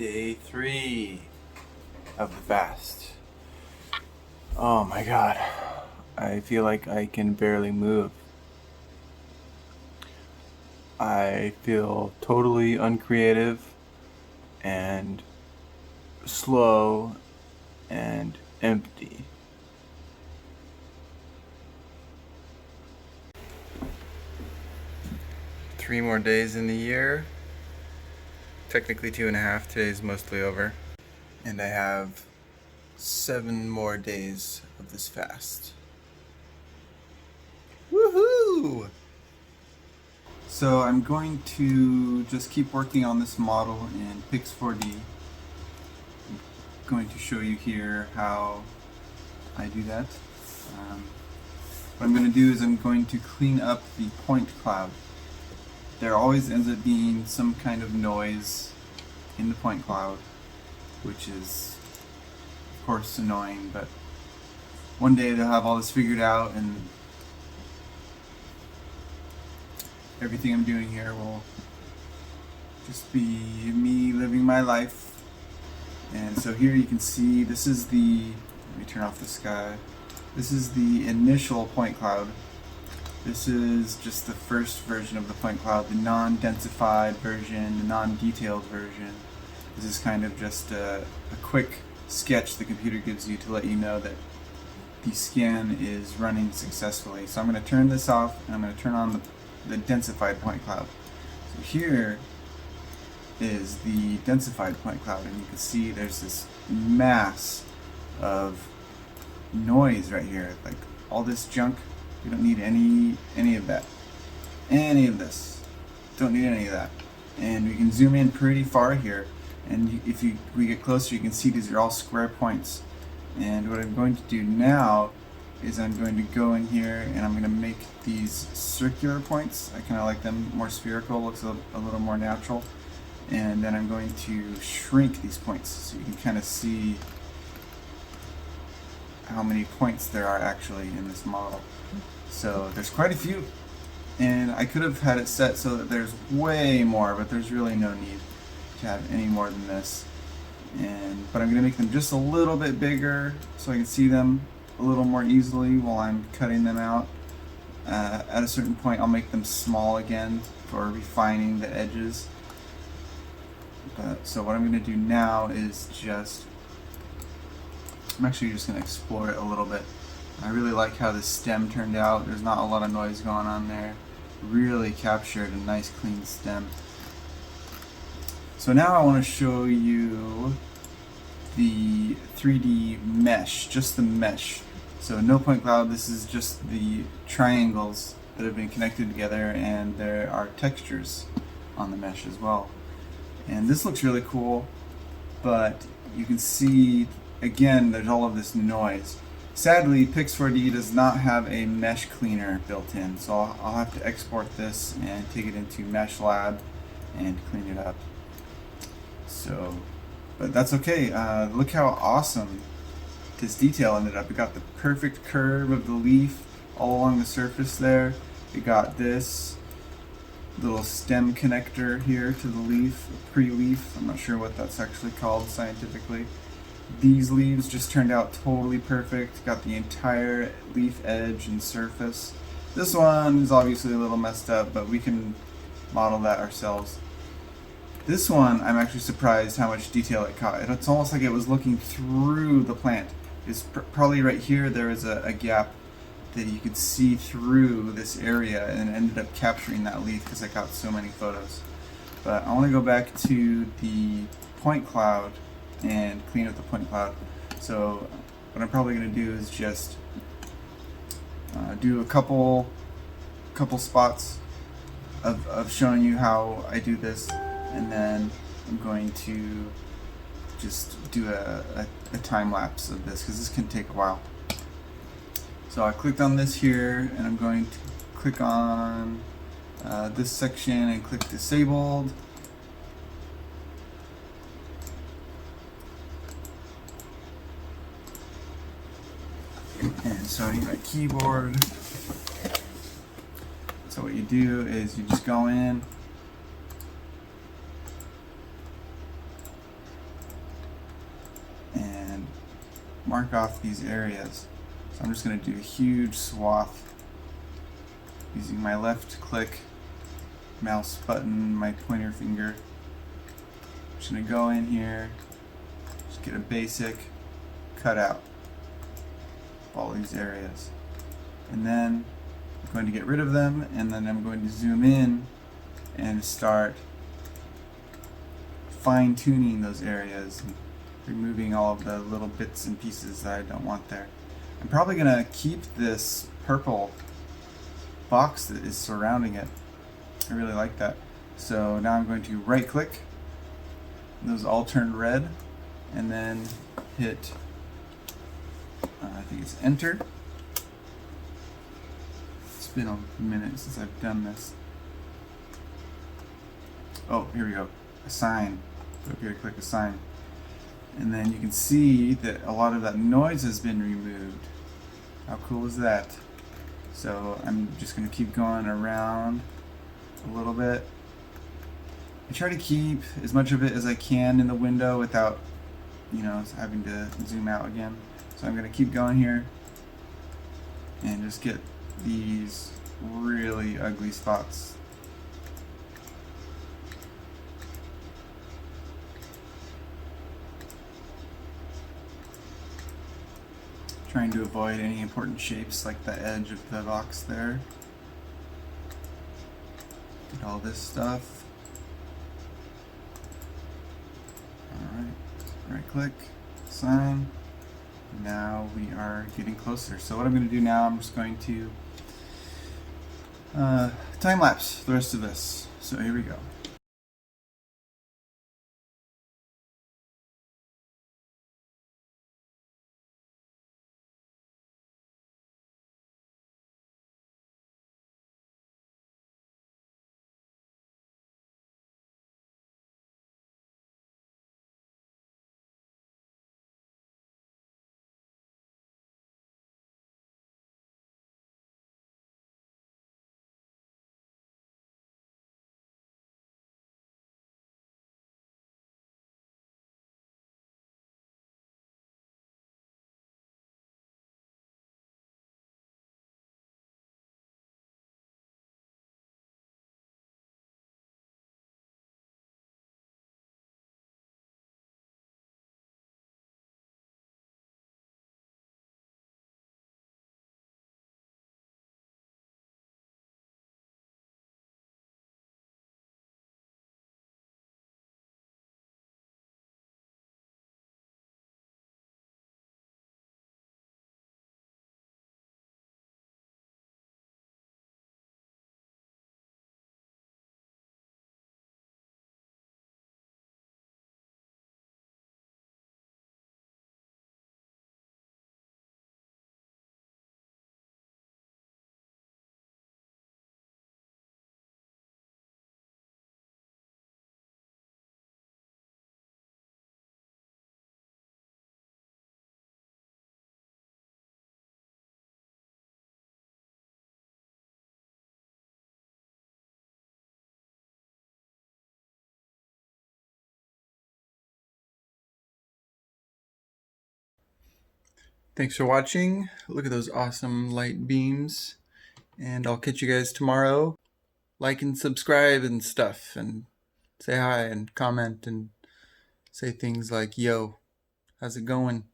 Day 3 of the fast. Oh my god. I feel like I can barely move. I feel totally uncreative and slow and empty. Three more days in the year. Technically 2.5. Today's mostly over. And I have 7 more days of this fast. Woohoo! So I'm going to just keep working on this model in Pix4D. I'm going to show you here how I do that. What I'm going to do is I'm going to clean up the point cloud. There always ends up being some kind of noise in the point cloud, which is of course annoying, but one day they'll have all this figured out and everything I'm doing here will just be me living my life. And so here you can see this is the, let me turn off the sky, this is the initial point cloud. This is just the first version of the point cloud, the non-densified version, the non-detailed version. This is kind of just a quick sketch the computer gives you to let you know that the scan is running successfully. So I'm going to turn this off and I'm going to turn on the densified point cloud. So here is the densified point cloud, and you can see there's this mass of noise right here, like all this junk. You don't need any of that. Any of this. Don't need any of that. And we can zoom in pretty far here. And if we get closer, you can see these are all square points. And what I'm going to do now is I'm going to go in here and I'm going to make these circular points. I kind of like them more spherical, looks a little more natural. And then I'm going to shrink these points so you can kind of see how many points there are actually in this model. So there's quite a few, and I could have had it set so that there's way more, but there's really no need to have any more than this. But I'm going to make them just a little bit bigger so I can see them a little more easily while I'm cutting them out. At a certain point I'll make them small again for refining the edges. So what I'm going to do now is I'm actually just going to explore it a little bit. I really like how this stem turned out. There's not a lot of noise going on there. Really captured a nice clean stem. So now I want to show you the 3D mesh, just the mesh. So no point cloud, this is just the triangles that have been connected together, and there are textures on the mesh as well. And this looks really cool, but you can see again there's all of this noise. Sadly, Pix4D does not have a mesh cleaner built in, so I'll have to export this and take it into Mesh Lab and clean it up. So, but that's okay. Look how awesome this detail ended up. It got the perfect curve of the leaf all along the surface there. It got this little stem connector here to the leaf, pre-leaf. I'm not sure what that's actually called scientifically. These leaves just turned out totally perfect. Got the entire leaf edge and surface. This one is obviously a little messed up, but we can model that ourselves. This one, I'm actually surprised how much detail it caught. It's almost like it was looking through the plant. It's probably right here there is a gap that you could see through this area, and it ended up capturing that leaf because I got so many photos. But I want to go back to the point cloud and clean up the point cloud. So what I'm probably going to do is just do a couple spots of showing you how I do this, and then I'm going to just do a time lapse of this because this can take a while. So I clicked on this here, and I'm going to click on this section and click disabled. And so I need my keyboard. So what you do is you just go in mark off these areas. So I'm just going to do a huge swath using my left click mouse button, my pointer finger. I'm just going to go in here, just get a basic cutout of all these areas. And then I'm going to get rid of them, and then I'm going to zoom in and start fine-tuning those areas and removing all of the little bits and pieces that I don't want there. I'm probably going to keep this purple box that is surrounding it. I really like that. So now I'm going to right click, those all turned red, and then hit, I think it's enter. It's been a minute since I've done this. Oh, here we go. Assign. Go up here to click assign. And then you can see that a lot of that noise has been removed. How cool is that? So I'm just going to keep going around a little bit. I try to keep as much of it as I can in the window without, having to zoom out again. So I'm going to keep going here and just get these really ugly spots. Trying to avoid any important shapes like the edge of the box there. Get all this stuff. Alright, right click, sign. Now we are getting closer. So what I'm going to do now, I'm just going to time lapse the rest of this. So here we go. Thanks for watching. Look at those awesome light beams. And I'll catch you guys tomorrow. Like and subscribe and stuff, and say hi and comment and say things like, yo, how's it going?